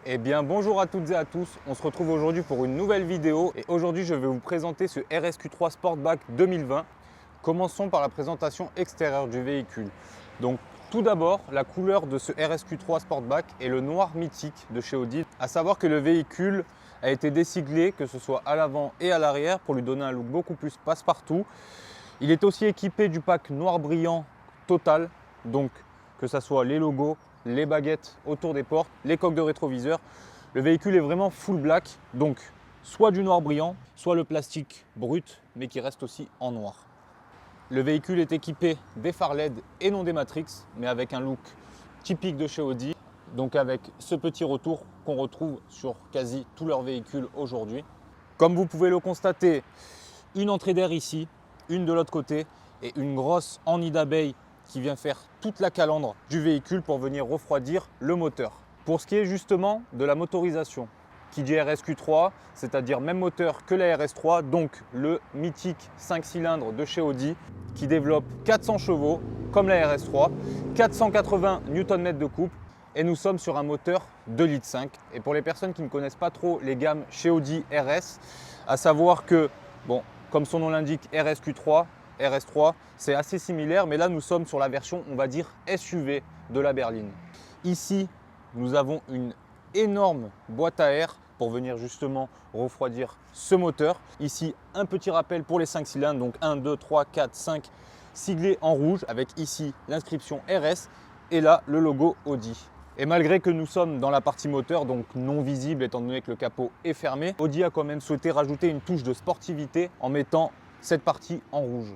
Eh bien bonjour à toutes et à tous, on se retrouve aujourd'hui pour une nouvelle vidéo et aujourd'hui je vais vous présenter ce RSQ3 Sportback 2020. Commençons par la présentation extérieure du véhicule. Donc tout d'abord, la couleur de ce RSQ3 Sportback est le noir mythique de chez Audi. À savoir que le véhicule a été désiglé, que ce soit à l'avant et à l'arrière, pour lui donner un look beaucoup plus passe-partout. Il est aussi équipé du pack noir brillant total, donc que ce soit les logos, les baguettes autour des portes, les coques de rétroviseur. Le véhicule est vraiment full black, donc soit du noir brillant, soit le plastique brut, mais qui reste aussi en noir. Le véhicule est équipé des phares LED et non des Matrix, mais avec un look typique de chez Audi, donc avec ce petit retour qu'on retrouve sur quasi tous leurs véhicules aujourd'hui. Comme vous pouvez le constater, une entrée d'air ici, une de l'autre côté et une grosse en nid d'abeille qui vient faire toute la calandre du véhicule pour venir refroidir le moteur. Pour ce qui est justement de la motorisation, qui dit RSQ3, c'est-à-dire même moteur que la RS3, donc le mythique 5 cylindres de chez Audi qui développe 400 chevaux comme la RS3, 480 Nm de couple et nous sommes sur un moteur 2,5 litres. Et pour les personnes qui ne connaissent pas trop les gammes chez Audi RS, à savoir que, bon, comme son nom l'indique, RSQ3, RS3, c'est assez similaire, mais là nous sommes sur la version, on va dire, SUV de la berline. Ici, nous avons une énorme boîte à air pour venir justement refroidir ce moteur. Ici, un petit rappel pour les 5 cylindres, donc 1, 2, 3, 4, 5, siglés en rouge, avec ici l'inscription RS et là le logo Audi. Et malgré que nous sommes dans la partie moteur, donc non visible étant donné que le capot est fermé, Audi a quand même souhaité rajouter une touche de sportivité en mettant cette partie en rouge.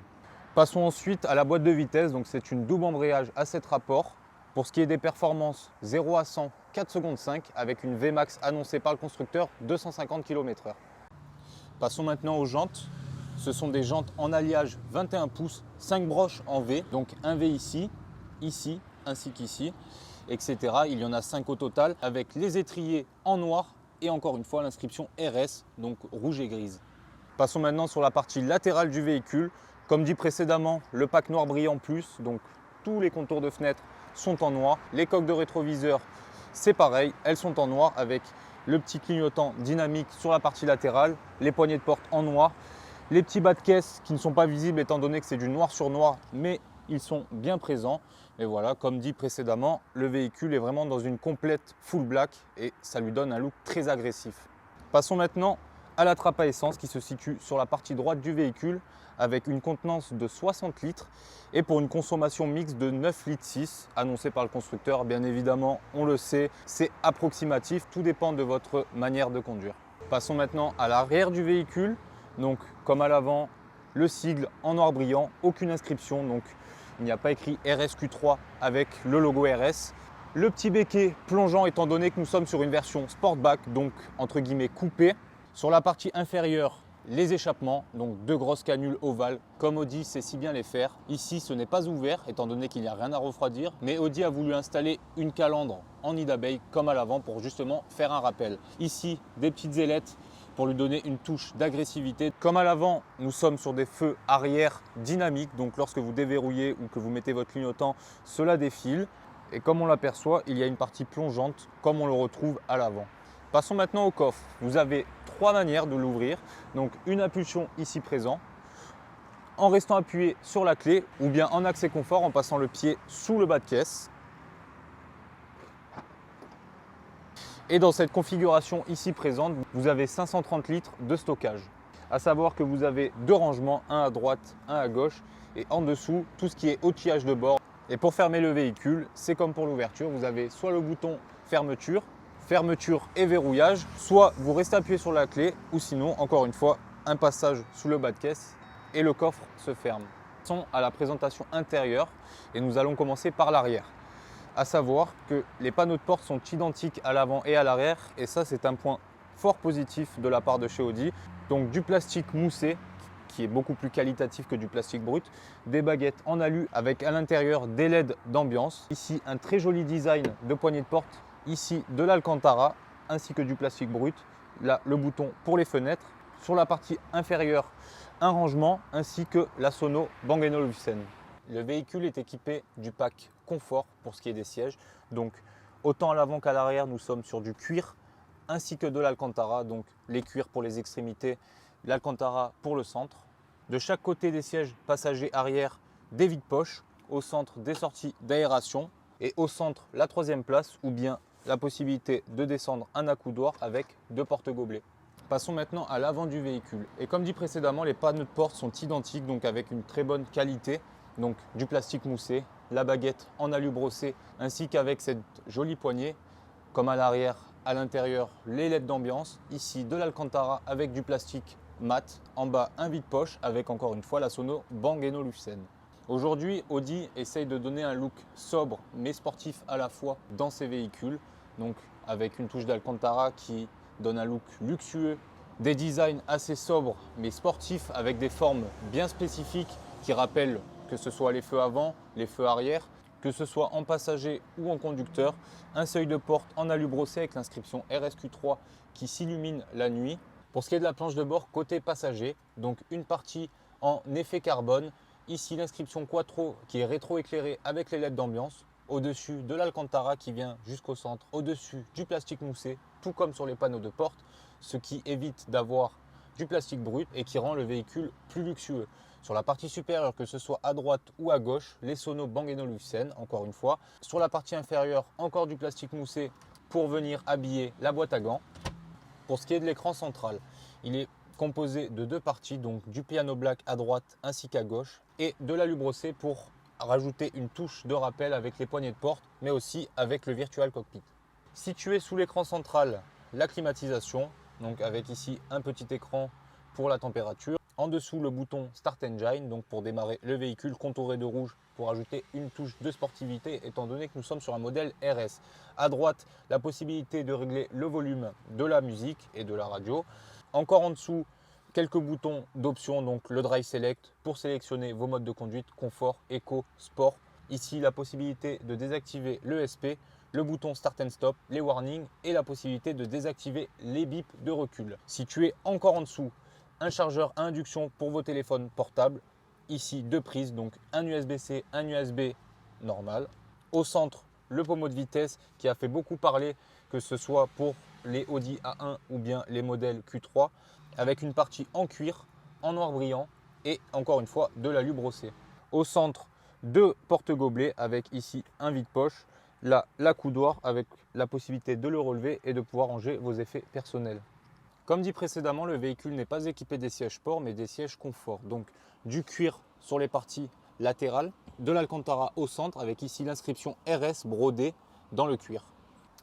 Passons ensuite à la boîte de vitesse, donc c'est une double embrayage à 7 rapports. Pour ce qui est des performances, 0 à 100, 4 secondes 5 avec une Vmax annoncée par le constructeur 250 km/h. Passons maintenant aux jantes. Ce sont des jantes en alliage 21 pouces, 5 broches en V, donc un V ici, ici, ainsi qu'ici, etc. Il y en a 5 au total avec les étriers en noir et encore une fois l'inscription RS, donc rouge et grise. Passons maintenant sur la partie latérale du véhicule. Comme dit précédemment, le pack noir brillant plus, donc tous les contours de fenêtres sont en noir. Les coques de rétroviseur, c'est pareil, elles sont en noir avec le petit clignotant dynamique sur la partie latérale, les poignées de porte en noir, les petits bas de caisse qui ne sont pas visibles étant donné que c'est du noir sur noir, mais ils sont bien présents. Et voilà, comme dit précédemment, le véhicule est vraiment dans une complète full black et ça lui donne un look très agressif. Passons maintenant à la trappe à essence qui se situe sur la partie droite du véhicule avec une contenance de 60 litres et pour une consommation mixte de 9,6 litres annoncée par le constructeur. Bien évidemment, on le sait, c'est approximatif, tout dépend de votre manière de conduire. Passons maintenant à l'arrière du véhicule. Donc comme à l'avant, le sigle en noir brillant, aucune inscription, donc il n'y a pas écrit RSQ3 avec le logo RS. Le petit béquet plongeant étant donné que nous sommes sur une version Sportback, donc entre guillemets coupée. Sur la partie inférieure, les échappements, donc deux grosses canules ovales, comme Audi sait si bien les faire. Ici, ce n'est pas ouvert, étant donné qu'il n'y a rien à refroidir, mais Audi a voulu installer une calandre en nid d'abeille, comme à l'avant, pour justement faire un rappel. Ici, des petites ailettes pour lui donner une touche d'agressivité. Comme à l'avant, nous sommes sur des feux arrière dynamiques, donc lorsque vous déverrouillez ou que vous mettez votre clignotant, cela défile. Et comme on l'aperçoit, il y a une partie plongeante, comme on le retrouve à l'avant. Passons maintenant au coffre. Vous avez 3 manières de l'ouvrir. Donc une impulsion ici présent, en restant appuyé sur la clé ou bien en accès confort en passant le pied sous le bas de caisse. Et dans cette configuration ici présente, vous avez 530 litres de stockage. À savoir que vous avez 2 rangements, un à droite, un à gauche et en dessous tout ce qui est outillage de bord. Et pour fermer le véhicule, c'est comme pour l'ouverture, vous avez soit le bouton fermeture et verrouillage, soit vous restez appuyé sur la clé ou sinon, encore une fois, un passage sous le bas de caisse et le coffre se ferme. Passons à la présentation intérieure et nous allons commencer par l'arrière. À savoir que les panneaux de porte sont identiques à l'avant et à l'arrière et ça c'est un point fort positif de la part de chez Audi. Donc du plastique moussé qui est beaucoup plus qualitatif que du plastique brut, des baguettes en alu avec à l'intérieur des LED d'ambiance. Ici un très joli design de poignée de porte. Ici de l'Alcantara ainsi que du plastique brut. Là le bouton pour les fenêtres. Sur la partie inférieure, un rangement ainsi que la sono Bang & Olufsen. Le véhicule est équipé du pack confort pour ce qui est des sièges. Donc Autant à l'avant qu'à l'arrière, nous sommes sur du cuir ainsi que de l'Alcantara, donc les cuirs pour les extrémités, l'Alcantara pour le centre. De chaque côté des sièges passagers arrière, des vides-poches, au centre des sorties d'aération et au centre la troisième place ou bien la possibilité de descendre un accoudoir avec 2 porte-gobelets. Passons maintenant à l'avant du véhicule. Et comme dit précédemment, les panneaux de porte sont identiques, donc avec une très bonne qualité, donc du plastique moussé, la baguette en alu brossé ainsi qu'avec cette jolie poignée, comme à l'arrière, à l'intérieur, les LED d'ambiance. Ici, de l'Alcantara avec du plastique mat. En bas, un vide-poche avec encore une fois la sono Bang & Olufsen. Aujourd'hui, Audi essaye de donner un look sobre mais sportif à la fois dans ses véhicules. Donc avec une touche d'Alcantara qui donne un look luxueux. Des designs assez sobres mais sportifs avec des formes bien spécifiques qui rappellent que ce soit les feux avant, les feux arrière, que ce soit en passager ou en conducteur. Un seuil de porte en alu brossé avec l'inscription RSQ3 qui s'illumine la nuit. Pour ce qui est de la planche de bord côté passager, donc une partie en effet carbone. Ici l'inscription Quattro qui est rétro-éclairée avec les LED d'ambiance. Au-dessus de l'Alcantara qui vient jusqu'au centre, au-dessus du plastique moussé, tout comme sur les panneaux de porte, ce qui évite d'avoir du plastique brut et qui rend le véhicule plus luxueux. Sur la partie supérieure, que ce soit à droite ou à gauche, les sonos Bang & Olufsen, encore une fois. Sur la partie inférieure, encore du plastique moussé pour venir habiller la boîte à gants. Pour ce qui est de l'écran central, il est composé de 2 parties, donc du piano black à droite ainsi qu'à gauche et de l'alu brossé pour rajouter une touche de rappel avec les poignées de porte, mais aussi avec le Virtual Cockpit. Situé sous l'écran central, la climatisation, donc avec ici un petit écran pour la température. En dessous, le bouton Start Engine, donc pour démarrer le véhicule, contouré de rouge pour ajouter une touche de sportivité, étant donné que nous sommes sur un modèle RS. À droite, la possibilité de régler le volume de la musique et de la radio. Encore en dessous, quelques boutons d'options, donc le Drive Select pour sélectionner vos modes de conduite, confort, éco, sport. Ici, la possibilité de désactiver l'ESP, le bouton Start and Stop, les warnings et la possibilité de désactiver les bips de recul. Situé encore en dessous, un chargeur à induction pour vos téléphones portables. Ici, 2 prises, donc un USB-C, un USB normal. Au centre, le pommeau de vitesse qui a fait beaucoup parler, que ce soit pour les Audi A1 ou bien les modèles Q3, avec une partie en cuir, en noir brillant et encore une fois de l'alu brossé. Au centre, 2 porte-gobelets avec ici un vide-poche, là l'accoudoir avec la possibilité de le relever et de pouvoir ranger vos effets personnels. Comme dit précédemment, le véhicule n'est pas équipé des sièges sport mais des sièges confort. Donc du cuir sur les parties latérales, de l'Alcantara au centre avec ici l'inscription RS brodée dans le cuir.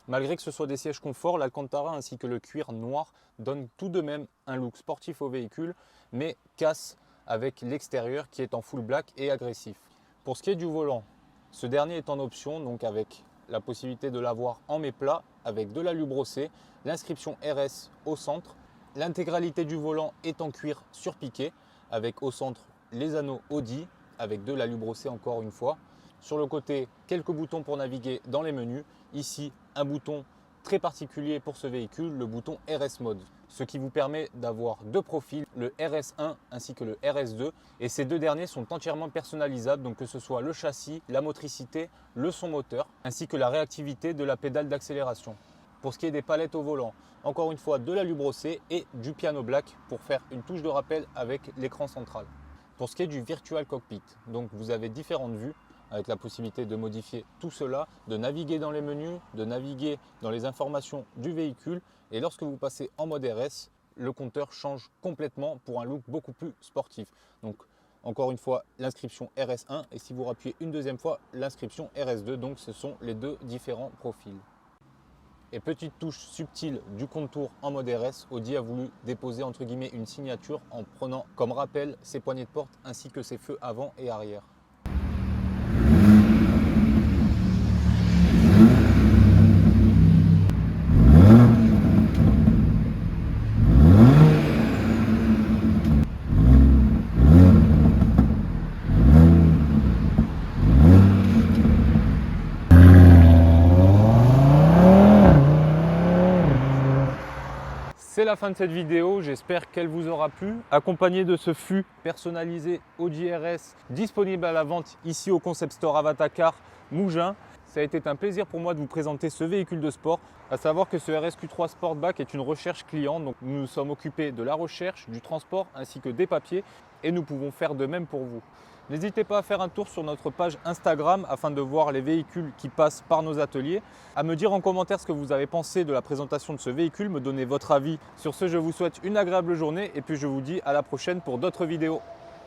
Malgré que ce soit des sièges confort, l'Alcantara ainsi que le cuir noir donnent tout de même un look sportif au véhicule, mais casse avec l'extérieur qui est en full black et agressif. Pour ce qui est du volant, ce dernier est en option, donc avec la possibilité de l'avoir en méplat, avec de l'alu brossé, l'inscription RS au centre. L'intégralité du volant est en cuir surpiqué, avec au centre les anneaux Audi, avec de l'alu brossé encore une fois. Sur le côté, quelques boutons pour naviguer dans les menus. Ici, un bouton très particulier pour ce véhicule, le bouton RS Mode, ce qui vous permet d'avoir 2 profils, le RS1 ainsi que le RS2. Et ces 2 derniers sont entièrement personnalisables, donc que ce soit le châssis, la motricité, le son moteur, ainsi que la réactivité de la pédale d'accélération. Pour ce qui est des palettes au volant, encore une fois de l'alu brossé et du piano black pour faire une touche de rappel avec l'écran central. Pour ce qui est du Virtual Cockpit, donc vous avez différentes vues, avec la possibilité de modifier tout cela, de naviguer dans les menus, de naviguer dans les informations du véhicule. Et lorsque vous passez en mode RS, le compteur change complètement pour un look beaucoup plus sportif. Donc encore une fois, l'inscription RS1 et si vous rappuyez une deuxième fois, l'inscription RS2. Donc ce sont les 2 différents profils. Et petite touche subtile du contour en mode RS, Audi a voulu déposer entre guillemets une signature en prenant comme rappel ses poignées de porte ainsi que ses feux avant et arrière. C'est la fin de cette vidéo, j'espère qu'elle vous aura plu. Accompagné de ce fût personnalisé Audi RS disponible à la vente ici au Concept Store Avatacar Mougins. Ça a été un plaisir pour moi de vous présenter ce véhicule de sport. À savoir que ce RSQ3 Sportback est une recherche client. Donc nous nous sommes occupés de la recherche, du transport ainsi que des papiers et nous pouvons faire de même pour vous. N'hésitez pas à faire un tour sur notre page Instagram afin de voir les véhicules qui passent par nos ateliers. À me dire en commentaire ce que vous avez pensé de la présentation de ce véhicule, me donner votre avis. Sur ce, je vous souhaite une agréable journée et puis je vous dis à la prochaine pour d'autres vidéos.